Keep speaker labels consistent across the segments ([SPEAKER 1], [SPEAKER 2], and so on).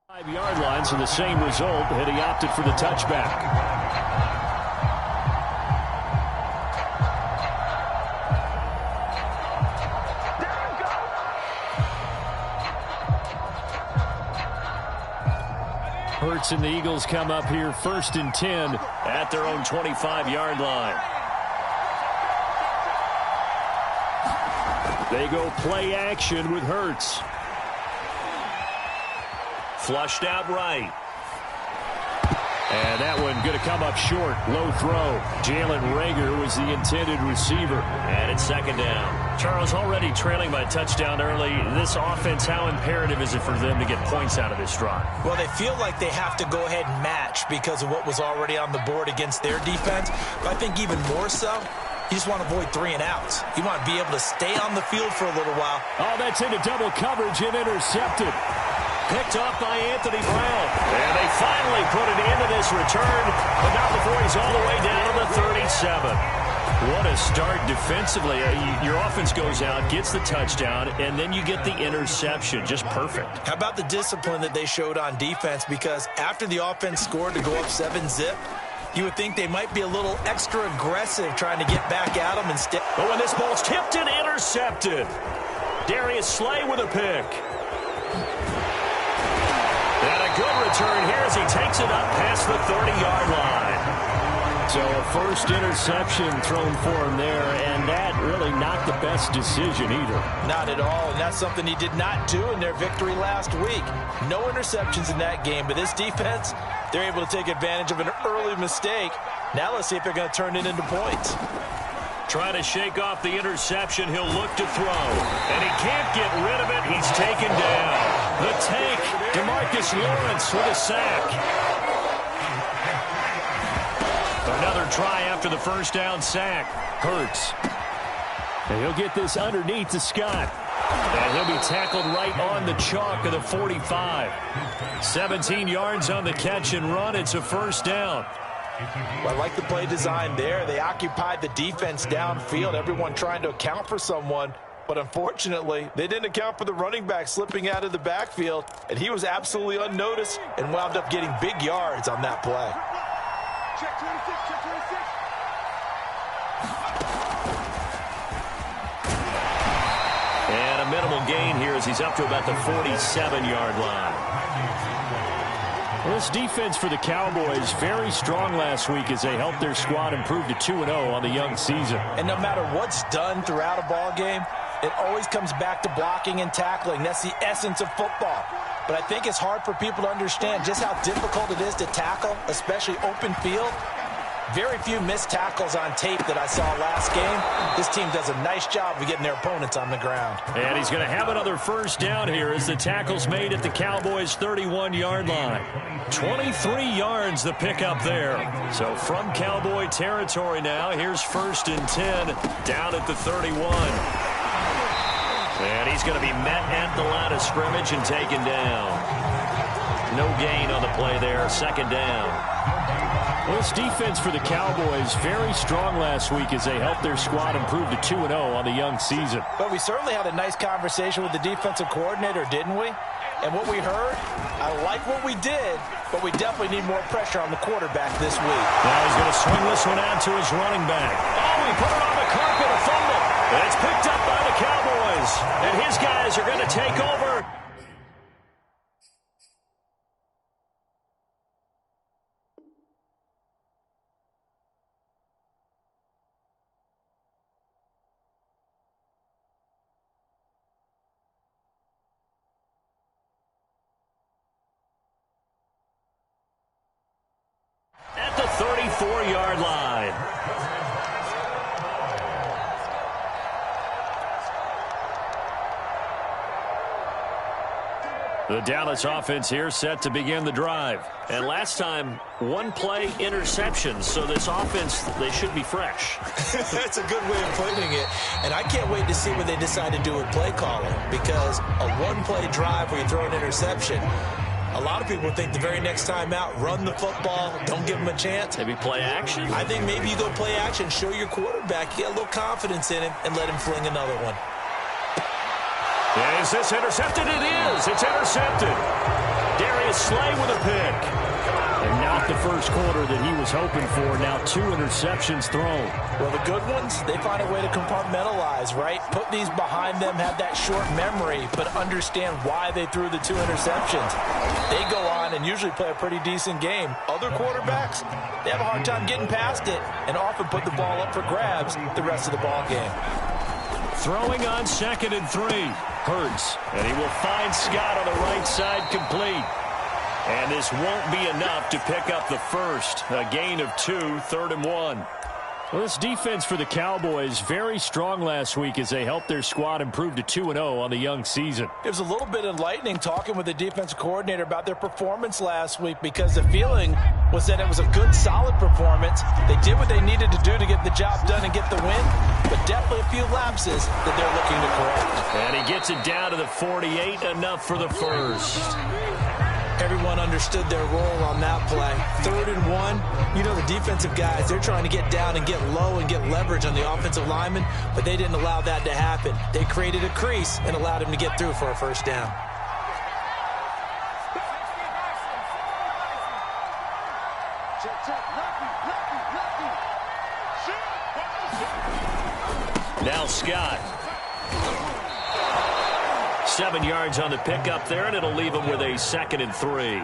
[SPEAKER 1] 5-yard line, so the same result, and he opted for the touchback. Hurts and the Eagles come up here 1st and 10 at their own 25-yard line. They go play action with Hurts. Flushed out right. And that one going to come up short. Low throw. Jalen Reagor was the intended receiver. And it's 2nd down. Charles, already trailing by a touchdown early. This offense, how imperative is it for them to get points out of this drive?
[SPEAKER 2] Well, they feel like they have to go ahead and match because of what was already on the board against their defense. But I think even more so, you just want to avoid 3 and outs. You want to be able to stay on the field for a little while.
[SPEAKER 1] Oh, that's into double coverage and intercepted. Picked off by Anthony Brown. And they finally put it into this return, but not before he's all the way down to the 37. What a start defensively. Your offense goes out, gets the touchdown, and then you get the interception. Just perfect.
[SPEAKER 2] How about the discipline that they showed on defense? Because after the offense scored to go up 7-zip, you would think they might be a little extra aggressive trying to get back at them instead.
[SPEAKER 1] But when this ball's tipped and intercepted, Darius Slay with a pick. And a good return here as he takes it up past the 30-yard line. So a first interception thrown for him there, and that really not the best decision either.
[SPEAKER 2] Not at all, and that's something he did not do in their victory last week. No interceptions in that game, but this defense, they're able to take advantage of an early mistake. Now let's see if they're going to turn it into points.
[SPEAKER 1] Trying to shake off the interception. He'll look to throw. And he can't get rid of it. He's taken down. The tank, DeMarcus Lawrence with a sack. Another try after the first down sack. Hurts. And he'll get this underneath to Scott. And he'll be tackled right on the chalk of the 45. 17 yards on the catch and run. It's a first down.
[SPEAKER 2] Well, I like the play design there. They occupied the defense downfield, everyone trying to account for someone. But unfortunately, they didn't account for the running back slipping out of the backfield, and he was absolutely unnoticed and wound up getting big yards on that play.
[SPEAKER 3] Check 26, check 26.
[SPEAKER 1] And a minimal gain here as he's up to about the 47-yard line. Well, this defense for the Cowboys very strong last week as they helped their squad improve to 2-0 on the young season.
[SPEAKER 2] And no matter what's done throughout a ball game, it always comes back to blocking and tackling. That's the essence of football. But I think it's hard for people to understand just how difficult it is to tackle, especially open field. Very few missed tackles on tape that I saw last game. This team does a nice job of getting their opponents on the ground.
[SPEAKER 1] And he's going to have another first down here as the tackle's made at the Cowboys' 31-yard line. 23 yards the pickup there. So from Cowboy territory now, here's 1st and 10 down at the 31. And he's going to be met at the line of scrimmage and taken down. No gain on the play there, 2nd down. Well, this defense for the Cowboys very strong last week as they helped their squad improve to 2-0 on the young season.
[SPEAKER 2] But we certainly had a nice conversation with the defensive coordinator, didn't we? And what we heard, I like what we did, but we definitely need more pressure on the quarterback this week.
[SPEAKER 1] Now he's going to swing this one out to his running back. Oh, he put it on the carpet, a fumble. And it's picked up by the Cowboys. And his guys are going to take over. At the 34-yard line. The Dallas offense here set to begin the drive. And last time, one play interception. So this offense, they should be fresh.
[SPEAKER 2] That's a good way of putting it. And I can't wait to see what they decide to do with play calling. Because a one-play drive where you throw an interception, a lot of people think the very next time out, run the football, don't give them a chance.
[SPEAKER 1] Maybe play action?
[SPEAKER 2] I think maybe you go play action, show your quarterback, get a little confidence in him, and let him fling another one.
[SPEAKER 1] Is this intercepted? It is. It's intercepted. Darius Darius Slay with a pick. And not the first quarter that he was hoping for. Now 2 interceptions thrown.
[SPEAKER 2] Well, the good ones, they find a way to compartmentalize, right? Put these behind them, have that short memory, but understand why they threw the 2 interceptions. They go on and usually play a pretty decent game. Other quarterbacks, they have a hard time getting past it and often put the ball up for grabs the rest of the ball game.
[SPEAKER 1] Throwing on 2nd and 3. Hurts, and he will find Scott on the right side complete. And this won't be enough to pick up the first. A gain of 2, 3rd and 1. Well, this defense for the Cowboys, very strong last week as they helped their squad improve to 2-0 on the young season.
[SPEAKER 2] It was a little bit enlightening talking with the defensive coordinator about their performance last week because the feeling was that it was a good, solid performance. They did what they needed to do to get the job done and get the win, but definitely a few lapses that they're looking to correct.
[SPEAKER 1] And he gets it down to the 48, enough for the first.
[SPEAKER 2] Everyone understood their role on that play. 3rd and 1. You know, the defensive guys, they're trying to get down and get low and get leverage on the offensive lineman, but they didn't allow that to happen. They created a crease and allowed him to get through for a first down.
[SPEAKER 1] Now Scott. 7 yards on the pickup there, and it'll leave him with a 2nd and 3.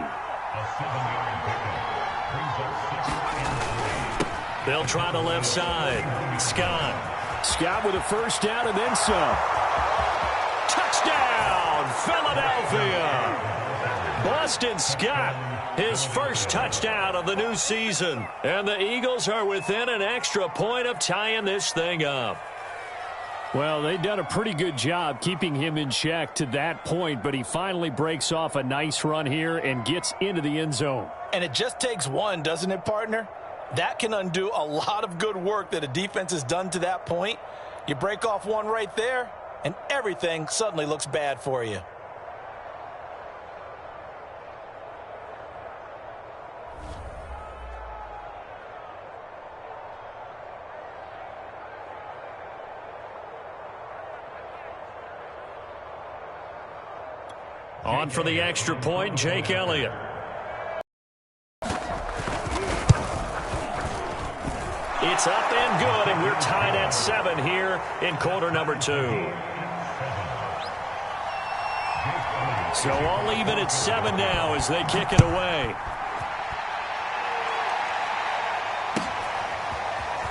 [SPEAKER 1] They'll try the left side. Scott with a first down and then some. Touchdown, Philadelphia! Boston Scott, his first touchdown of the new season. And the Eagles are within an extra point of tying this thing up. Well, they've done a pretty good job keeping him in check to that point, but he finally breaks off a nice run here and gets into the end zone.
[SPEAKER 2] And it just takes one, doesn't it, partner? That can undo a lot of good work that a defense has done to that point. You break off one right there, and everything suddenly looks bad for you.
[SPEAKER 1] On for the extra point, Jake Elliott. It's up and good, and we're tied at 7 here in quarter number 2. So all even at 7 now as they kick it away.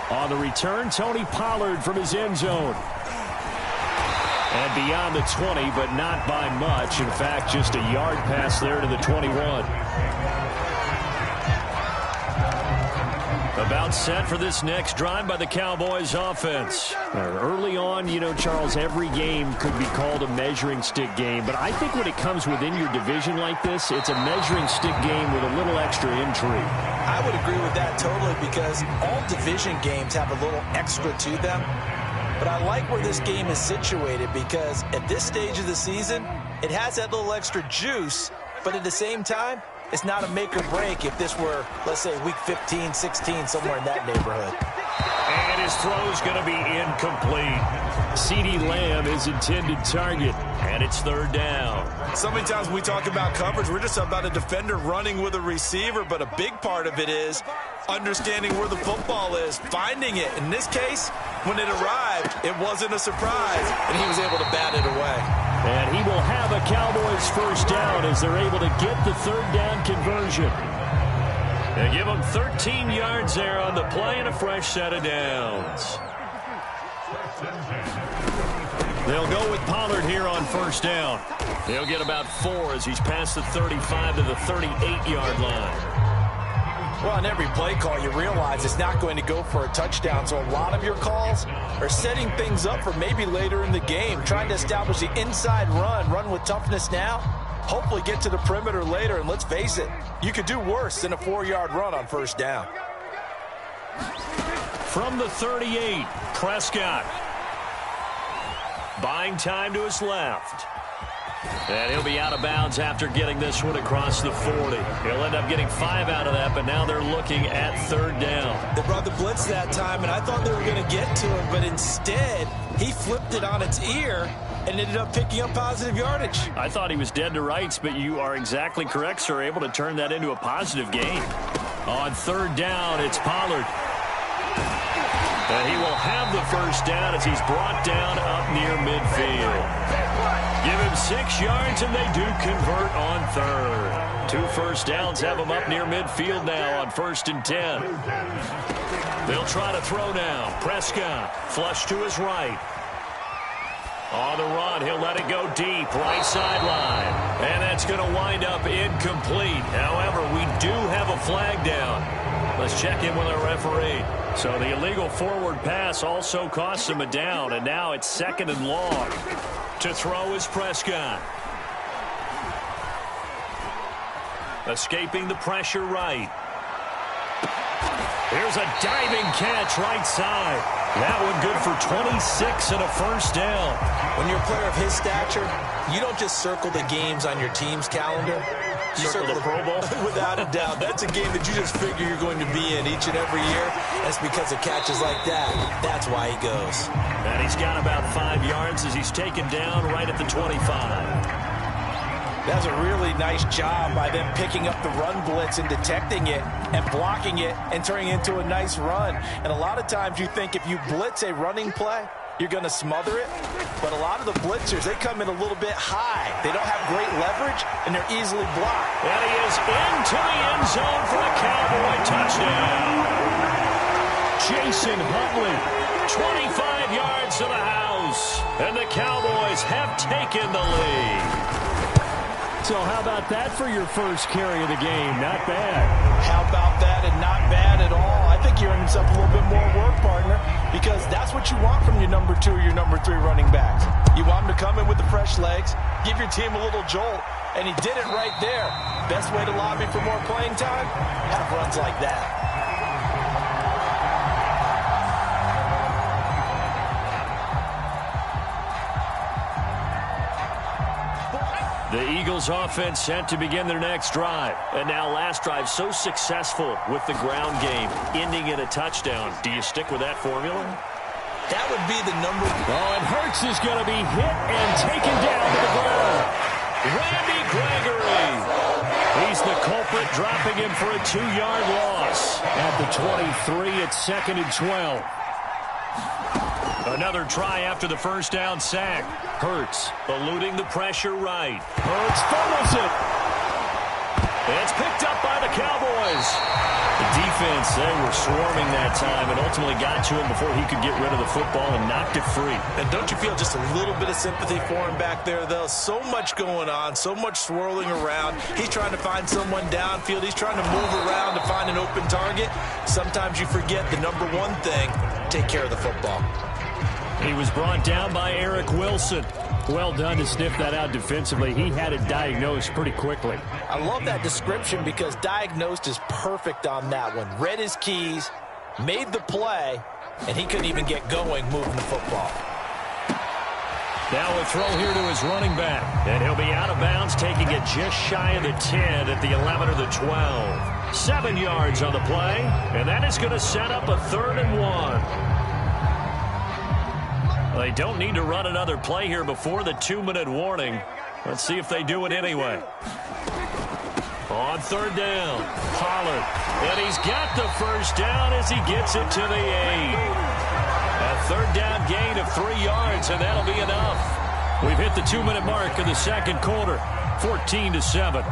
[SPEAKER 1] On the return, Tony Pollard from his end zone. And beyond the 20, but not by much. In fact, just a yard pass there to the 21. About set for this next drive by the Cowboys offense. Early on, you know, Charles, every game could be called a measuring stick game. But I think when it comes within your division like this, it's a measuring stick game with a little extra intrigue.
[SPEAKER 2] I would agree with that totally because all division games have a little extra to them. But I like where this game is situated because at this stage of the season, it has that little extra juice, but at the same time, it's not a make or break if this were, let's say, week 15, 16, somewhere in that neighborhood.
[SPEAKER 1] And his throw's going to be incomplete. CeeDee Lamb is intended target, and it's 3rd down.
[SPEAKER 2] So many times when we talk about coverage, we're just about a defender running with a receiver, but a big part of it is understanding where the football is, finding it. In this case, when it arrived, it wasn't a surprise, and he was able to bat it away.
[SPEAKER 1] And he will have a Cowboys first down as they're able to get the 3rd down conversion. They give him 13 yards there on the play and a fresh set of downs. They'll go with Pollard here on first down. He'll get about 4 as he's past the 35 to the 38-yard line.
[SPEAKER 2] Well, on every play call, you realize it's not going to go for a touchdown, so a lot of your calls are setting things up for maybe later in the game, trying to establish the inside run with toughness now, hopefully get to the perimeter later, and let's face it, you could do worse than a 4-yard run on first down.
[SPEAKER 1] From the 38, Prescott. Buying time to his left. And he'll be out of bounds after getting this one across the 40. He'll end up getting 5 out of that, but now they're looking at 3rd down.
[SPEAKER 2] They brought the blitz that time, and I thought they were going to get to him, but instead, he flipped it on its ear and ended up picking up positive yardage.
[SPEAKER 1] I thought he was dead to rights, but you are exactly correct, sir. Able to turn that into a positive gain. On third down, it's Pollard. And he will have the first down as he's brought down up near midfield. Give him 6 yards, and they do convert on third. 2 first downs have him up near midfield now on 1st and 10. They'll try to throw now. Prescott, flush to his right. On the run, he'll let it go deep, right sideline. And that's going to wind up incomplete. However, we do have a flag down. Let's check in with our referee. So the illegal forward pass also costs him a down, and now it's 2nd and long. To throw is Prescott. Escaping the pressure right. Here's a diving catch right side. That one good for 26 and a first down.
[SPEAKER 2] When you're a player of his stature, you don't just circle the games on your team's calendar. You circle the Pro Bowl. Without a doubt. That's a game that you just figure you're going to be in each and every year. That's because of catches like that. That's why he goes.
[SPEAKER 1] And he's got about 5 yards as he's taken down right at the 25.
[SPEAKER 2] That's a really nice job by them picking up the run blitz and detecting it and blocking it and turning it into a nice run. And a lot of times you think if you blitz a running play, you're going to smother it. But a lot of the blitzers, they come in a little bit high. They don't have great leverage, and they're easily blocked.
[SPEAKER 1] And he is into the end zone for a Cowboy touchdown. Jason Huntley, 25 yards to the house. And the Cowboys have taken the lead. So how about that for your first carry of the game? Not bad.
[SPEAKER 2] How about that, and not bad at all. I think you're earning yourself a little bit more work, partner, because that's what you want from your number 2 or your number 3 running backs. You want them to come in with the fresh legs, give your team a little jolt, and he did it right there. Best way to lobby for more playing time? Have runs like that.
[SPEAKER 1] The Eagles offense set to begin their next drive. And now last drive so successful with the ground game, ending in a touchdown. Do you stick with that formula?
[SPEAKER 2] That would be the number.
[SPEAKER 1] Oh, and Hurts is going to be hit and taken down to the ground. Randy Gregory. He's the culprit, dropping him for a 2-yard loss. At the 23, it's 2nd and 12. Another try after the first down sack. Hurts eluding the pressure right. Hurts fumbles it. It's picked up by the Cowboys. The defense, they were swarming that time and ultimately got to him before he could get rid of the football and knocked it free.
[SPEAKER 2] And don't you feel just a little bit of sympathy for him back there, though? So much going on, so much swirling around. He's trying to find someone downfield. He's trying to move around to find an open target. Sometimes you forget the number one thing, take care of the football.
[SPEAKER 1] He was brought down by Eric Wilson. Well done to sniff that out defensively. He had it diagnosed pretty quickly.
[SPEAKER 2] I love that description because diagnosed is perfect on that one. Read his keys, made the play, and he couldn't even get going moving the football.
[SPEAKER 1] Now a throw here to his running back. And he'll be out of bounds, taking it just shy of the 10 at the 11 or the 12. 7 yards on the play, and that is going to set up a 3rd and 1. They don't need to run another play here before the 2-minute warning. Let's see if they do it anyway. On 3rd down, Pollard. And he's got the first down as he gets it to the 8. A 3rd down gain of 3 yards, and that'll be enough. We've hit the 2-minute mark of the 2nd quarter, 14-7.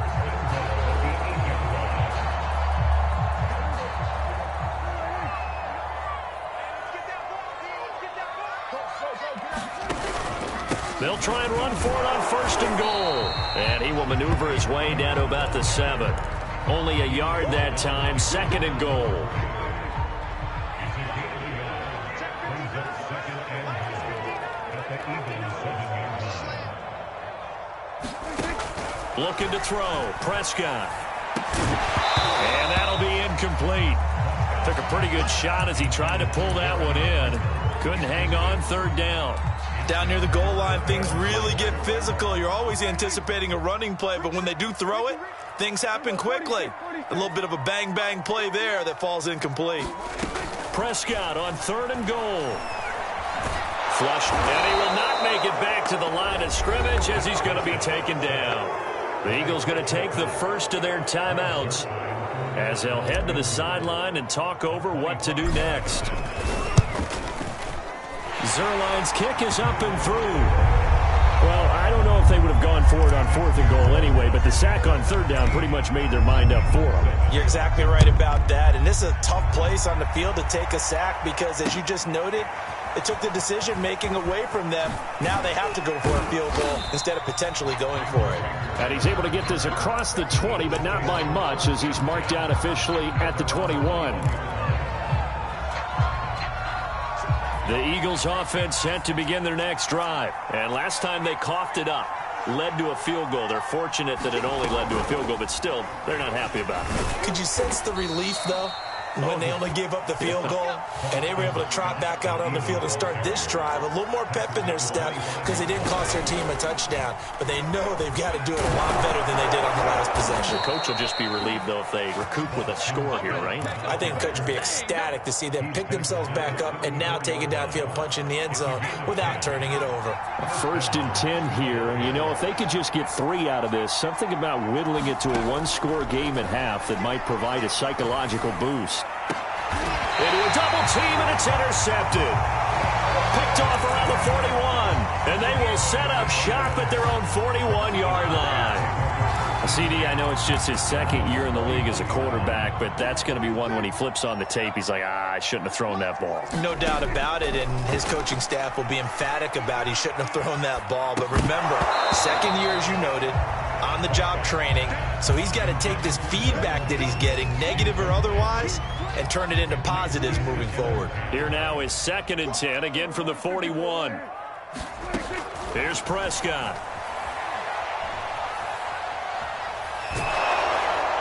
[SPEAKER 1] They'll try and run for it on 1st and goal. And he will maneuver his way down to about the 7. Only a yard that time, 2nd and goal. Looking to throw, Prescott. And that'll be incomplete. Took a pretty good shot as he tried to pull that one in. Couldn't hang on, 3rd down.
[SPEAKER 2] Down near the goal line, things really get physical. You're always anticipating a running play, but when they do throw it, things happen quickly. A little bit of a bang-bang play there that falls incomplete.
[SPEAKER 1] Prescott on 3rd and goal. Flushed, and he will not make it back to the line of scrimmage as he's going to be taken down. The Eagles going to take the first of their timeouts as they'll head to the sideline and talk over what to do next. Zerline's kick is up and through. Well, I don't know if they would have gone for it on 4th and goal anyway, but the sack on 3rd down pretty much made their mind up for them.
[SPEAKER 2] You're exactly right about that, and this is a tough place on the field to take a sack because, as you just noted, it took the decision-making away from them. Now they have to go for a field goal instead of potentially going for it.
[SPEAKER 1] And he's able to get this across the 20, but not by much as he's marked down officially at the 21. The Eagles offense set to begin their next drive. And last time they coughed it up, led to a field goal. They're fortunate that it only led to a field goal, but still, they're not happy about it.
[SPEAKER 2] Could you sense the relief, though, when they only gave up the field goal and they were able to trot back out on the field and start this drive? A little more pep in their step because they didn't cost their team a touchdown. But they know they've got to do it a lot better than they did on the last possession.
[SPEAKER 1] The coach will just be relieved, though, if they recoup with a score here, right?
[SPEAKER 2] I think the coach will be ecstatic to see them pick themselves back up and now take it downfield, punch in the end zone without turning it over.
[SPEAKER 1] 1st and 10 here, and you know, if they could just get 3 out of this, something about whittling it to a 1-score game at half that might provide a psychological boost. Into a double team, and it's intercepted. Picked off around the 41, and they will set up shop at their own 41-yard line. CD, I know it's just his 2nd year in the league as a quarterback, but that's going to be one when he flips on the tape. He's like, I shouldn't have thrown that ball.
[SPEAKER 2] No doubt about it, and his coaching staff will be emphatic about he shouldn't have thrown that ball. But remember, 2nd year, as you noted, on-the-job training, so he's got to take this feedback that he's getting, negative or otherwise, and turn it into positives moving forward.
[SPEAKER 1] Here now is 2nd and 10, again from the 41. Here's Prescott.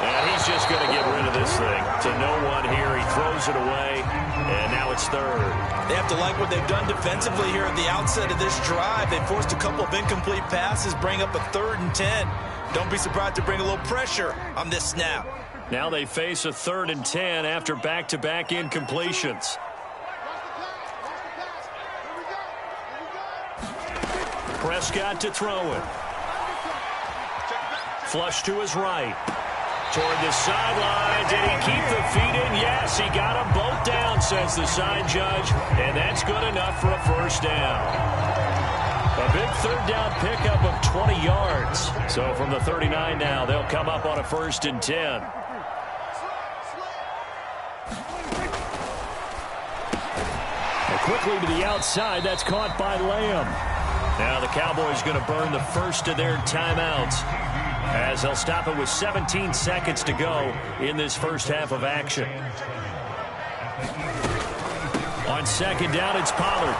[SPEAKER 1] And he's just going to get rid of this thing to no one here. He throws it away, and now it's 3rd.
[SPEAKER 2] They have to like what they've done defensively here at the outset of this drive. They forced a couple of incomplete passes, bring up a 3rd and 10. Don't be surprised to bring a little pressure on this snap.
[SPEAKER 1] Now they face a 3rd and 10 after back-to-back incompletions. Prescott to throw it. Flush to his right. Toward the sideline. Did he keep the feet in? Yes, he got them both down, says the side judge. And that's good enough for a 1st down. A big 3rd down pickup of 20 yards. So from the 39 now, they'll come up on a 1st and 10. And quickly to the outside. That's caught by Lamb. Now the Cowboys going to burn the first of their timeouts, as they'll stop it with 17 seconds to go in this first half of action. On 2nd down, it's Pollard,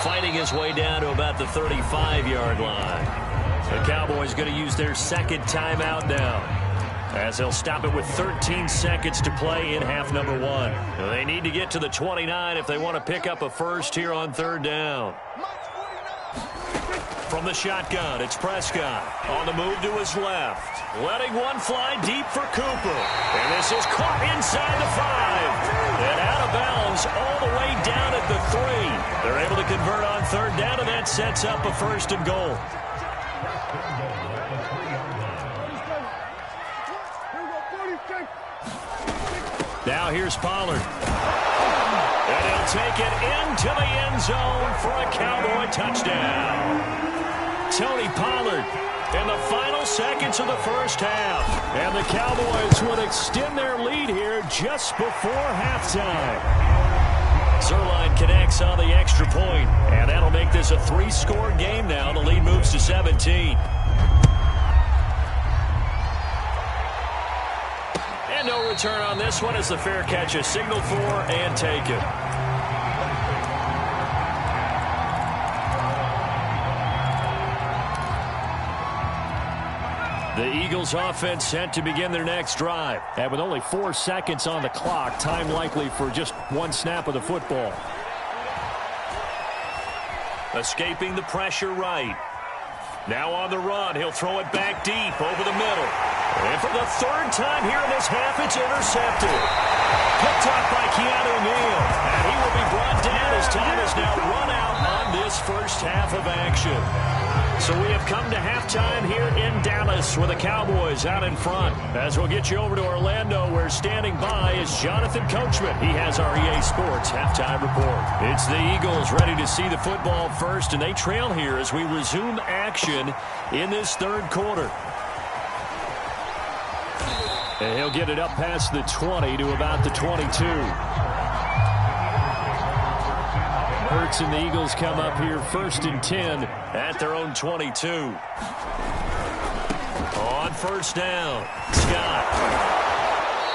[SPEAKER 1] fighting his way down to about the 35-yard line. The Cowboys going to use their 2nd timeout now, as they'll stop it with 13 seconds to play in half number 1. They need to get to the 29 if they want to pick up a first here on 3rd down. From the shotgun, it's Prescott on the move to his left, letting one fly deep for Cooper. And this is caught inside the 5 and out of bounds all the way down at the 3. They're able to convert on 3rd down, and that sets up a 1st and goal. Now here's Pollard. And he'll take it into the end zone for a Cowboy touchdown. Tony Pollard in the final seconds of the first half. And the Cowboys would extend their lead here just before halftime. Zerline connects on the extra point, and that'll make this a 3-score game now. The lead moves to 17. And no return on this one as the fair catch is signaled for and taken. The Eagles offense set to begin their next drive. And with only 4 seconds on the clock, time likely for just 1 snap of the football. Escaping the pressure right. Now on the run, he'll throw it back deep over the middle. And for the 3rd time here in this half, it's intercepted. Picked up by Keanu Neal. And he will be brought down as time is now run out on this first half of action. So we have come to halftime here in Dallas with the Cowboys out in front. As we'll get you over to Orlando, where standing by is Jonathan Coachman. He has our EA Sports halftime report. It's the Eagles ready to see the football first, and they trail here as we resume action in this third quarter. And he'll get it up past the 20 to about the 22. Hurts and the Eagles come up here 1st and 10 at their own 22. On first down, Scott.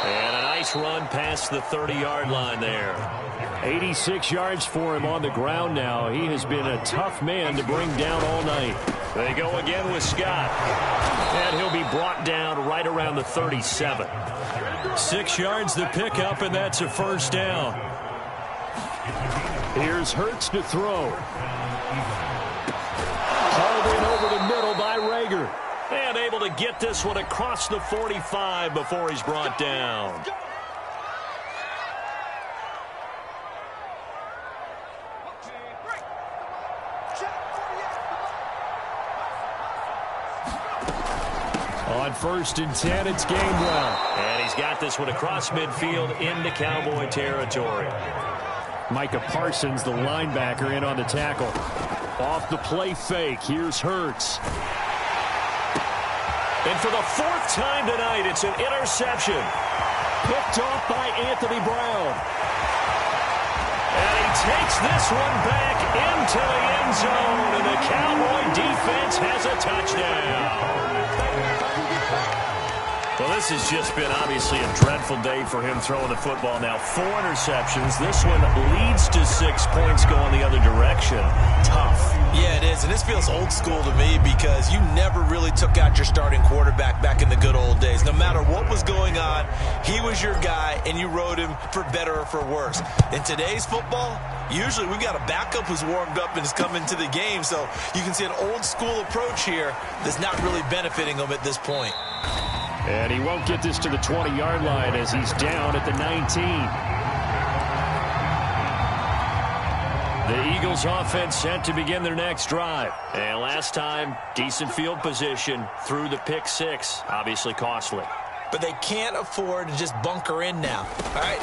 [SPEAKER 1] And a nice run past the 30-yard line there. 86 yards for him on the ground now. He has been a tough man to bring down all night. They go again with Scott. And he'll be brought down right around the 37. 6 yards the pickup, and that's a first down. Here's Hurts to throw. Hauled in over the middle by Rager. And able to get this one across the 45 before he's brought down. On 1st and 10, it's Gainwell. And he's got this one across midfield into Cowboy territory. Micah Parsons, the linebacker, in on the tackle. Off the play fake, here's Hurts. And for the 4th time tonight, it's an interception. Picked off by Anthony Brown. And he takes this one back into the end zone, and the Cowboy defense has a touchdown. Well, this has just been obviously a dreadful day for him throwing the football now. 4 interceptions. This one leads to 6 points going the other direction. Tough.
[SPEAKER 2] Yeah, it is. And this feels old school to me because you never really took out your starting quarterback back in the good old days. No matter what was going on, he was your guy, and you rode him for better or for worse. In today's football, usually we got a backup who's warmed up and has come into the game. So you can see an old school approach here that's not really benefiting him at this point.
[SPEAKER 1] And he won't get this to the 20-yard line as he's down at the 19. The Eagles offense set to begin their next drive. And last time, decent field position through the pick 6. Obviously costly.
[SPEAKER 2] But they can't afford to just bunker in now. All right,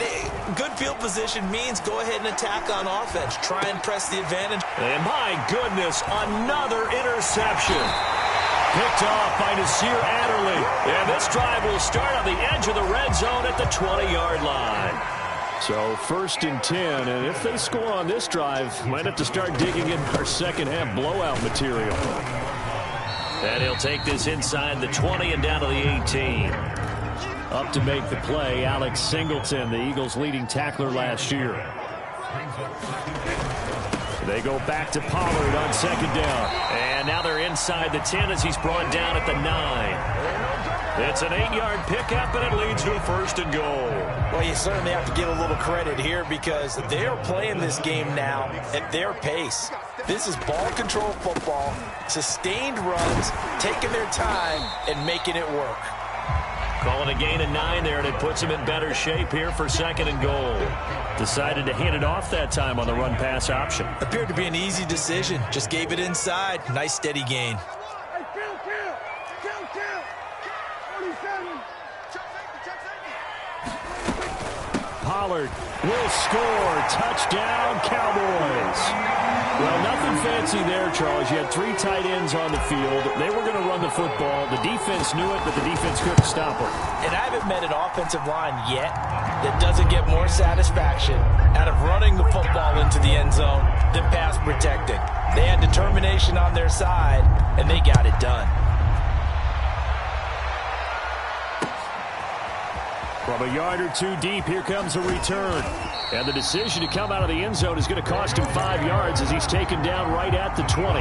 [SPEAKER 2] good field position means go ahead and attack on offense. Try and press the advantage.
[SPEAKER 1] And my goodness, another interception. Picked off by Nasir Adderley. And this drive will start on the edge of the red zone at the 20-yard line. So 1st and 10, and if they score on this drive, might have to start digging in our second half blowout material. And he'll take this inside the 20 and down to the 18. Up to make the play, Alex Singleton, the Eagles' leading tackler last year. They go back to Pollard on 2nd down. And now they're inside the 10 as he's brought down at the 9. It's an 8-yard pickup, and it leads to a 1st and goal.
[SPEAKER 2] Well, you certainly have to give a little credit here because they're playing this game now at their pace. This is ball control football, sustained runs, taking their time, and making it work.
[SPEAKER 1] Calling a gain of 9 there, and it puts him in better shape here for 2nd and goal. Decided to hand it off that time on the run-pass option.
[SPEAKER 2] Appeared to be an easy decision. Just gave it inside. Nice, steady gain.
[SPEAKER 1] Pollard will score. Touchdown, Cowboys. Well, nothing fancy there, Charles. You had 3 tight ends on the field. They were going to run the football. The defense knew it, but the defense couldn't stop it.
[SPEAKER 2] And I haven't met an offensive line yet that doesn't get more satisfaction out of running the football into the end zone than pass protecting. They had determination on their side, and they got it done.
[SPEAKER 1] From a yard or 2 deep, here comes a return. And the decision to come out of the end zone is going to cost him 5 yards as he's taken down right at the 20.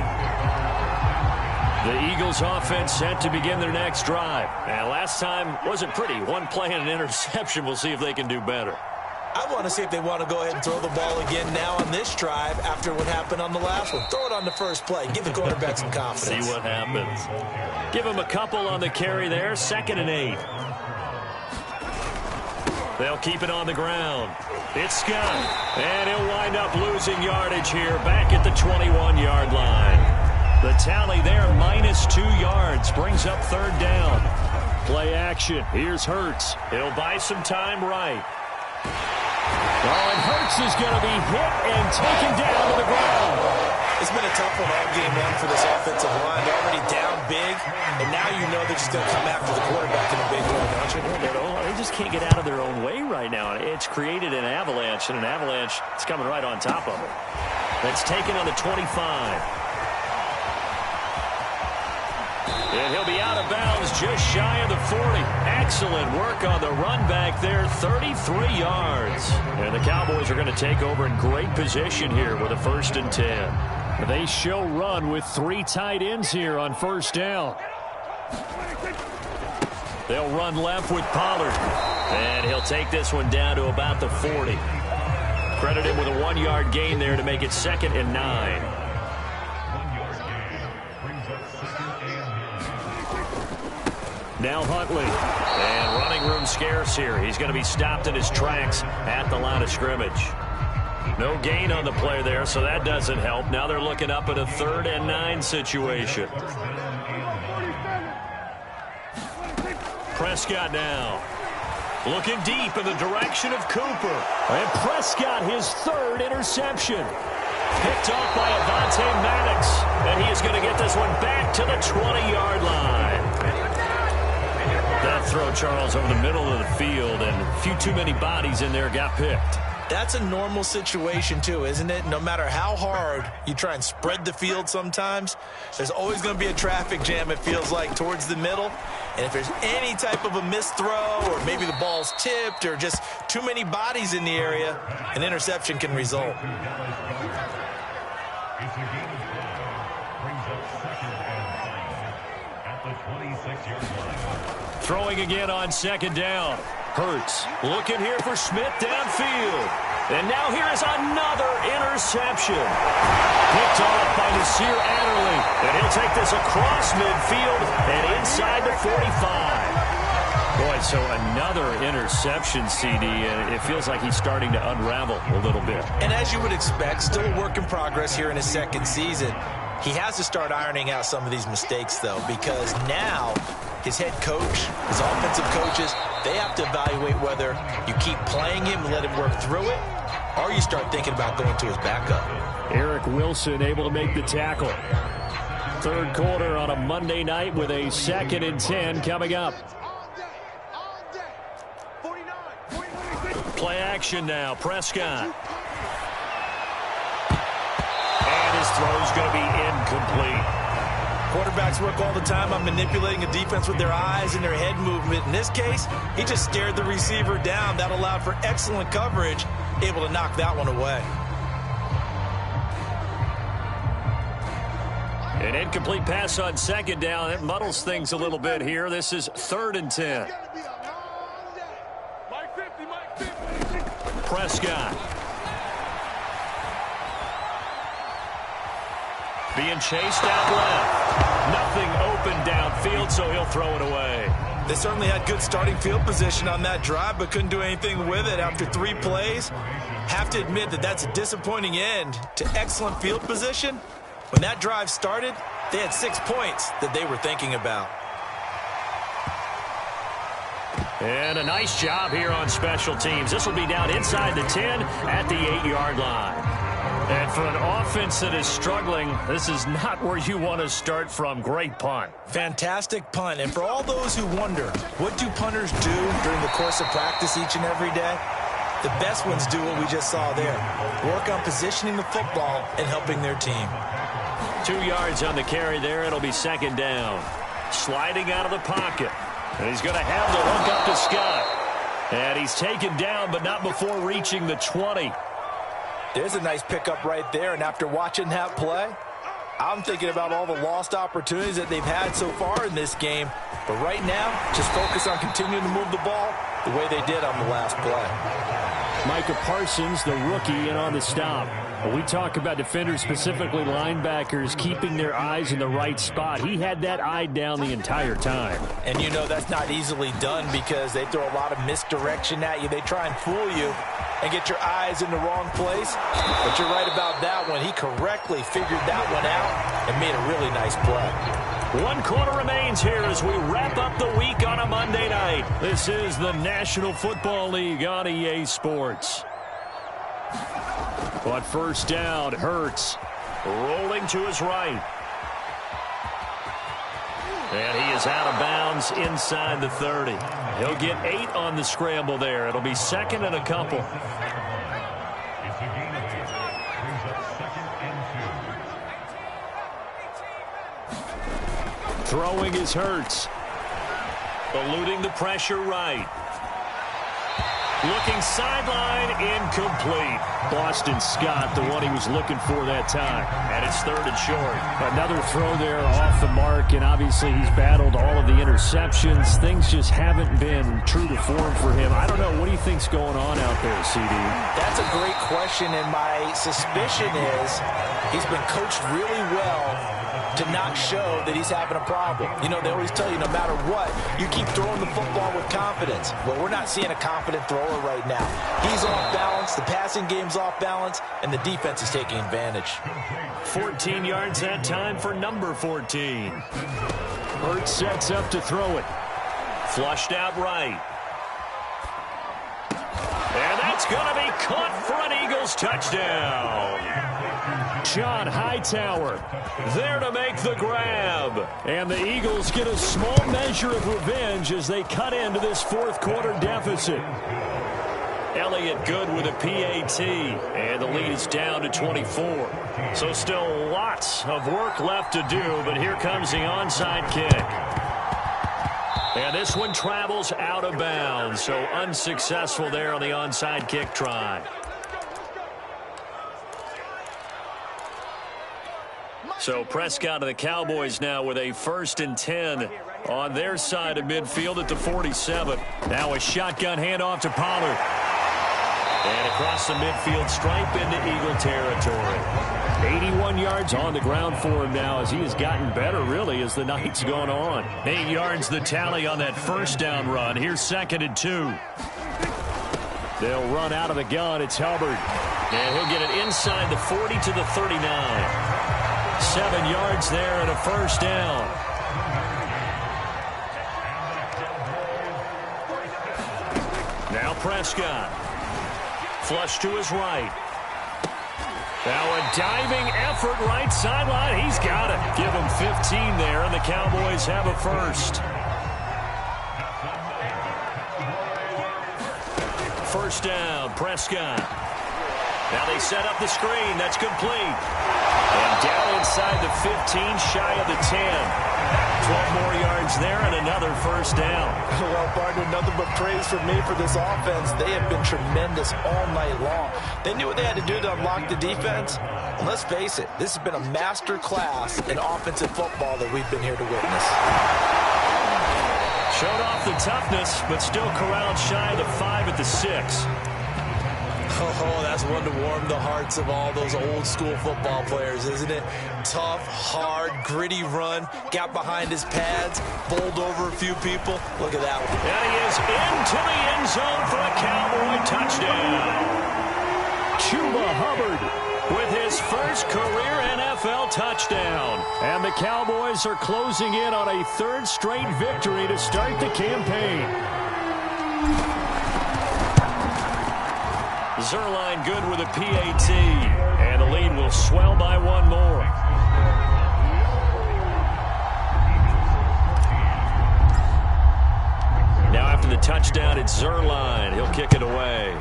[SPEAKER 1] The Eagles offense set to begin their next drive. And last time wasn't pretty. 1 play and an interception. We'll see if they can do better.
[SPEAKER 2] I want to see if they want to go ahead and throw the ball again now on this drive after what happened on the last one. Throw it on the first play. Give the quarterback some confidence.
[SPEAKER 1] See what happens. Give him a couple on the carry there. 2nd and 8. They'll keep it on the ground. It's Scott. And he'll wind up losing yardage here back at the 21-yard line. The tally there, -2 yards, brings up 3rd down. Play action. Here's Hurts. He'll buy some time right. Oh, and Hurts is going to be hit and taken down to the ground.
[SPEAKER 2] It's been a tough one all game long for this offensive line. They're already down big, and now you know they're just going to come after the quarterback in a big way, don't you?
[SPEAKER 1] They just can't get out of their own way right now. It's created an avalanche, and an avalanche is coming right on top of it. That's taken on the 25. And he'll be out of bounds just shy of the 40. Excellent work on the run back there, 33 yards. And the Cowboys are going to take over in great position here with a 1st and 10. They show run with 3 tight ends here on 1st down. They'll run left with Pollard. And he'll take this one down to about the 40. Credit him with a 1-yard gain there to make it 2nd and 9. Now Huntley. And running room scarce here. He's going to be stopped in his tracks at the line of scrimmage. No gain on the play there, so that doesn't help. Now they're looking up at a 3rd and 9 situation. Prescott now. Looking deep in the direction of Cooper. And Prescott, his 3rd interception. Picked off by Avonte Maddox. And he is going to get this one back to the 20-yard line. That throw, Charles, over the middle of the field, and a few too many bodies in there got picked.
[SPEAKER 2] That's a normal situation, too, isn't it? No matter how hard you try and spread the field sometimes, there's always going to be a traffic jam, it feels like, towards the middle. And if there's any type of a missed throw, or maybe the ball's tipped, or just too many bodies in the area, an interception can result.
[SPEAKER 1] Throwing again on 2nd down. Hurts looking here for Smith downfield. And now here is another interception. Picked off by Nasir Adderley. And he'll take this across midfield and inside the 45. Boy, so another interception, CD, and it feels like he's starting to unravel a little bit.
[SPEAKER 2] And as you would expect, still a work in progress here in his 2nd season. He has to start ironing out some of these mistakes, though, because now his head coach, his offensive coaches, they have to evaluate whether you keep playing him and let him work through it, or you start thinking about going to his backup.
[SPEAKER 1] Eric Wilson able to make the tackle. 3rd quarter on a Monday night with a 2nd and 10 coming up. Play action now. Prescott. And his throw's going to be incomplete.
[SPEAKER 2] Quarterbacks work all the time on manipulating a defense with their eyes and their head movement. In this case, he just stared the receiver down. That allowed for excellent coverage, able to knock that one away.
[SPEAKER 1] An incomplete pass on 2nd down. It muddles things a little bit here. This is 3rd and 10. Prescott. Being chased out left. Nothing open downfield, so he'll throw it away.
[SPEAKER 2] They certainly had good starting field position on that drive, but couldn't do anything with it after 3 plays. Have to admit that that's a disappointing end to excellent field position. When that drive started, they had 6 points that they were thinking about.
[SPEAKER 1] And a nice job here on special teams. This will be down inside the 10 at the 8-yard line. And for an offense that is struggling, this is not where you want to start from. Great punt.
[SPEAKER 2] Fantastic punt. And for all those who wonder, what do punters do during the course of practice each and every day? The best ones do what we just saw there. Work on positioning the football and helping their team.
[SPEAKER 1] 2 yards on the carry there. It'll be 2nd down. Sliding out of the pocket. And he's going to have the hook up to Scott. And he's taken down, but not before reaching the 20.
[SPEAKER 2] There's a nice pickup right there, and after watching that play, I'm thinking about all the lost opportunities that they've had so far in this game. But right now, just focus on continuing to move the ball the way they did on the last play.
[SPEAKER 1] Micah Parsons, the rookie, in on the stop. When we talk about defenders, specifically linebackers, keeping their eyes in the right spot, he had that eye down the entire time.
[SPEAKER 2] And you know that's not easily done because they throw a lot of misdirection at you. They try and fool you and get your eyes in the wrong place. But you're right about that one. He correctly figured that one out and made a really nice play.
[SPEAKER 1] 1 quarter remains here as we wrap up the week on a Monday night. This is the National Football League on EA Sports. But first down, Hurts rolling to his right. And he is out of bounds inside the 30. He'll get 8 on the scramble there. It'll be second and a couple. Throwing is Hurts. Eluding the pressure right. Looking sideline, incomplete. Boston Scott, the one he was looking for that time. And it's third and short. Another throw there off the mark, and obviously he's battled all of the interceptions. Things just haven't been true to form for him. I don't know. What do you think's going on out there, CD?
[SPEAKER 2] That's a great question, and my suspicion is he's been coached really well to not show that he's having a problem. You know, they always tell you no matter what, you keep throwing the football with confidence. Well, we're not seeing a confident thrower right now. He's off balance, the passing game's off balance, and the defense is taking advantage.
[SPEAKER 1] 14 yards that time for number 14. Hurts sets up to throw it. Flushed out right. And that's going to be caught for an Eagles touchdown. John Hightower there to make the grab. And the Eagles get a small measure of revenge as they cut into this fourth quarter deficit. Elliott good with a PAT. And the lead is down to 24. So still lots of work left to do, but here comes the onside kick. And this one travels out of bounds, so unsuccessful there on the onside kick try. So Prescott and the Cowboys now with a 1st and 10 on their side of midfield at the 47. Now a shotgun handoff to Pollard. And across the midfield stripe into Eagle territory. 81 yards on the ground for him now as he has gotten better, really, as the night's gone on. 8 yards the tally on that first down run. Here's 2nd and 2. They'll run out of the gun. It's Hubbard. And he'll get it inside the 40 to the 39. 7 yards there and a first down. Now Prescott. Flush to his right. Now a diving effort right sideline. He's got it. Give him 15 there, and the Cowboys have a first. First down, Prescott. Now they set up the screen. That's complete. And down inside the 15, shy of the 10. 12 more yards there and another first down.
[SPEAKER 2] Well, partner, nothing but praise from me for this offense. They have been tremendous all night long. They knew what they had to do to unlock the defense. And let's face it, this has been a master class in offensive football that we've been here to witness.
[SPEAKER 1] Showed off the toughness, but still corralled shy of the 5 at the 6.
[SPEAKER 2] Oh, that's one to warm the hearts of all those old school football players, isn't it? Tough, hard, gritty run, got behind his pads, bowled over a few people. Look at that one.
[SPEAKER 1] And he is into the end zone for a Cowboy touchdown. Chuba Hubbard with his first career NFL touchdown. And the Cowboys are closing in on a 3rd straight victory to start the campaign. Zerline good with a PAT, and the lead will swell by 1 more. Now after the touchdown, it's Zerline. He'll kick it away.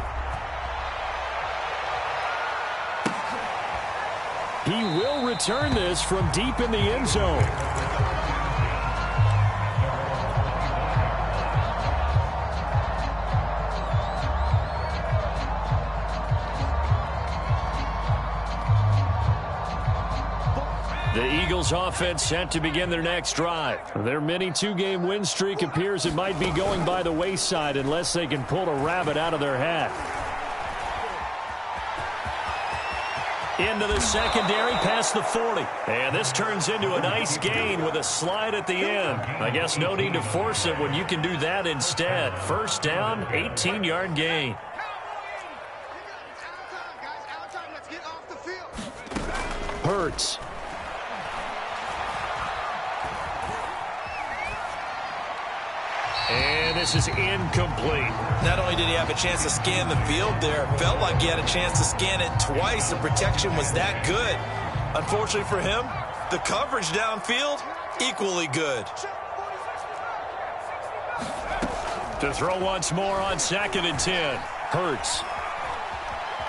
[SPEAKER 1] He will return this from deep in the end zone. The Eagles offense set to begin their next drive. Their mini 2-game win streak appears it might be going by the wayside unless they can pull a rabbit out of their hat. Into the secondary, past the 40. And this turns into a nice gain with a slide at the end. I guess no need to force it when you can do that instead. First down, 18-yard gain. Hurts. And this is incomplete.
[SPEAKER 2] Not only did he have a chance to scan the field there, it felt like he had a chance to scan it twice. The protection was that good. Unfortunately for him, the coverage downfield, equally good.
[SPEAKER 1] To throw once more on 2nd and 10. Hurts.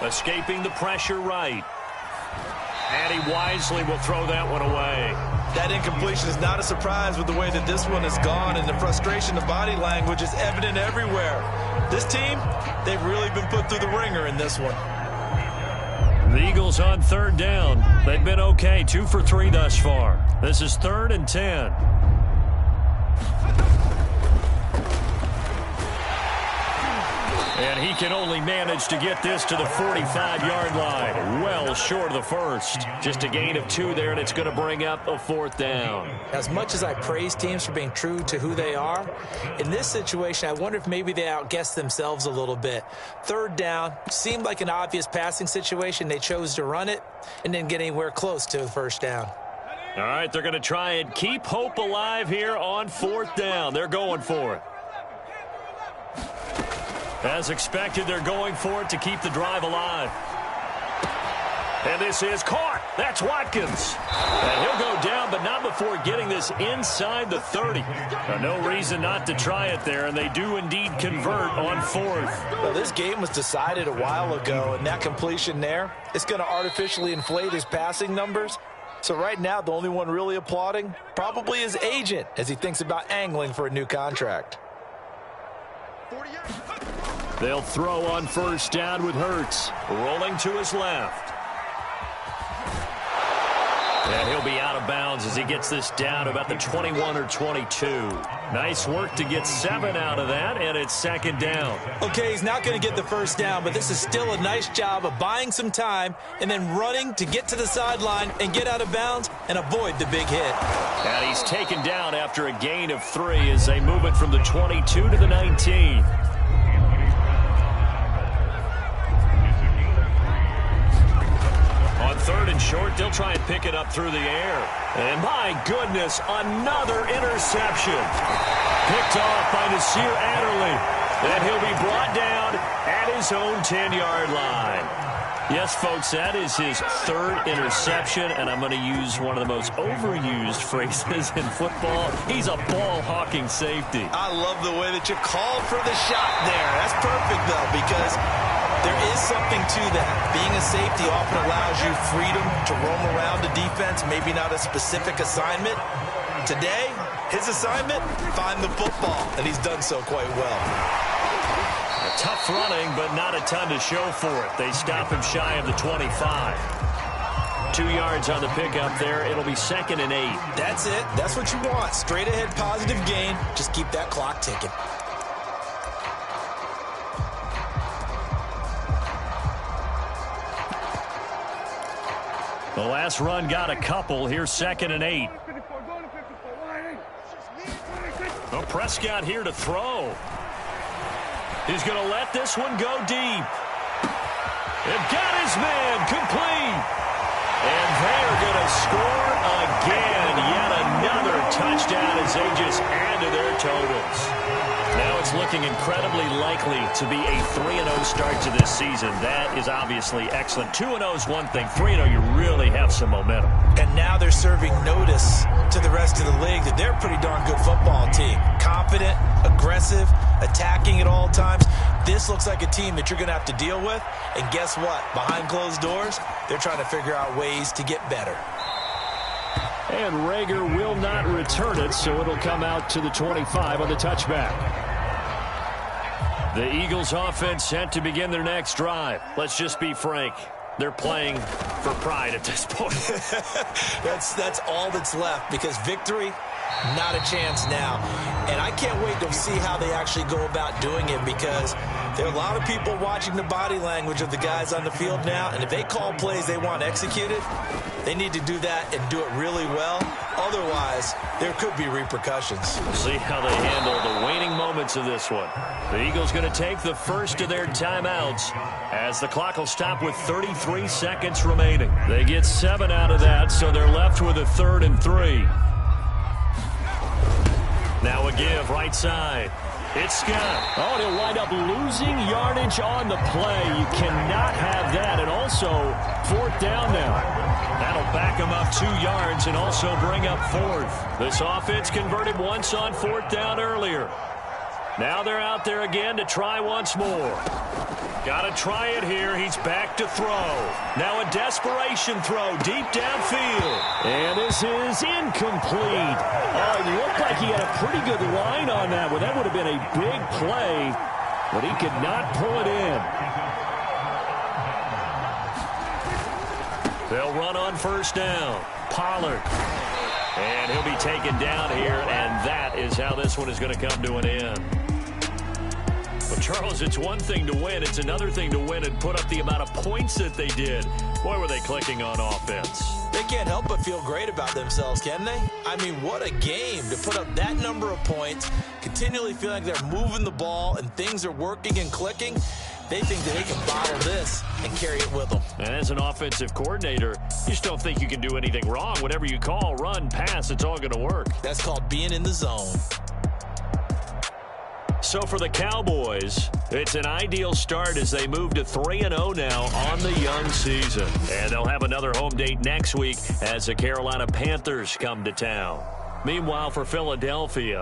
[SPEAKER 1] Escaping the pressure right. And he wisely will throw that one away.
[SPEAKER 2] That incompletion is not a surprise with the way that this one has gone, and the frustration of body language is evident everywhere. This team, they've really been put through the ringer in this one.
[SPEAKER 1] The Eagles on 3rd down. They've been okay, 2 for 3 thus far. This is 3rd and 10. And he can only manage to get this to the 45-yard line. Well short of the first. Just a gain of 2 there, and it's going to bring up a 4th down.
[SPEAKER 2] As much as I praise teams for being true to who they are, in this situation, I wonder if maybe they outguessed themselves a little bit. 3rd down seemed like an obvious passing situation. They chose to run it and didn't get anywhere close to the 1st down.
[SPEAKER 1] All right, they're going to try and keep hope alive here on 4th down. They're going for it. As expected, they're going for it to keep the drive alive. And this is caught. That's Watkins. And he'll go down, but not before getting this inside the 30. No reason not to try it there, and they do indeed convert on 4th.
[SPEAKER 2] Well, this game was decided a while ago, and that completion there, it's going to artificially inflate his passing numbers. So right now, the only one really applauding probably his agent as he thinks about angling for a new contract.
[SPEAKER 1] They'll throw on 1st down with Hurts. Rolling to his left. And he'll be out of bounds as he gets this down to about the 21 or 22. Nice work to get 7 out of that, and it's 2nd down.
[SPEAKER 2] Okay, he's not going to get the 1st down, but this is still a nice job of buying some time and then running to get to the sideline and get out of bounds and avoid the big hit.
[SPEAKER 1] And he's taken down after a gain of 3 as they move it from the 22 to the 19. On 3rd and short, they'll try and pick it up through the air. And my goodness, another interception. Picked off by Nasir Adderley. And he'll be brought down at his own 10-yard line. Yes, folks, that is his 3rd interception, and I'm going to use one of the most overused phrases in football. He's a ball-hawking safety.
[SPEAKER 2] I love the way that you called for the shot there. That's perfect, though, because there is something to that. Being a safety often allows you freedom to roam around the defense, maybe not a specific assignment. Today, his assignment, find the football, and he's done so quite well.
[SPEAKER 1] Tough running, but not a ton to show for it. They stop him shy of the 25. 2 yards on the pickup there. It'll be 2nd and 8.
[SPEAKER 2] That's it. That's what you want. Straight ahead positive gain. Just keep that clock ticking.
[SPEAKER 1] The last run got a couple. Here's 2nd and 8. Oh, Prescott here to throw. He's going to let this one go deep. They've got his man complete. And they're going to score again. Yet another touchdown as they just add to their totals. Now it's looking incredibly likely to be a 3-0 start to this season. That is obviously excellent. 2-0 is one thing. 3-0, you really have some momentum.
[SPEAKER 2] And now they're serving notice to the rest of the league that they're a pretty darn good football team. Confident, aggressive, attacking at all times. This looks like a team that you're going to have to deal with. And guess what? Behind closed doors, they're trying to figure out ways to get better.
[SPEAKER 1] And Rager will not return it, so it'll come out to the 25 on the touchback. The Eagles offense set to begin their next drive. Let's just be frank. They're playing for pride at this point.
[SPEAKER 2] That's all that's left, because victory, not a chance now. And I can't wait to see how they actually go about doing it, because There are a lot of people watching the body language of the guys on the field now, and if they call plays they want executed, they need to do that and do it really well. Otherwise, there could be repercussions.
[SPEAKER 1] We'll see how they handle the waning moments of this one. The Eagles going to take the first of their timeouts as the clock will stop with 33 seconds remaining. They get 7 out of that, so they're left with a 3rd and 3. Now a give right side. It's Scott.
[SPEAKER 4] Oh, and he'll wind up losing yardage on the play. You cannot have that. And also, 4th down now.
[SPEAKER 1] That'll back him up 2 yards and also bring up 4th. This offense converted once on 4th down earlier. Now they're out there again to try once more. Got to try it here. He's back to throw. Now a desperation throw deep downfield.
[SPEAKER 4] And this is incomplete. Oh, it looked like he had a pretty good line on that one. That would have been a big play, but he could not pull it in.
[SPEAKER 1] They'll run on 1st down. Pollard. And he'll be taken down here, and that is how this one is going to come to an end. Well, Charles, it's one thing to win. It's another thing to win and put up the amount of points that they did. Boy, were they clicking on offense.
[SPEAKER 2] They can't help but feel great about themselves, can they? I mean, what a game to put up that number of points, continually feeling like they're moving the ball and things are working and clicking. They think that they can bottle this and carry it with them.
[SPEAKER 1] And as an offensive coordinator, you just don't think you can do anything wrong. Whatever you call, run, pass, it's all going to work.
[SPEAKER 2] That's called being in the zone.
[SPEAKER 1] So for the Cowboys, it's an ideal start as they move to 3-0 now on the young season. And they'll have another home date next week as the Carolina Panthers come to town. Meanwhile, for Philadelphia,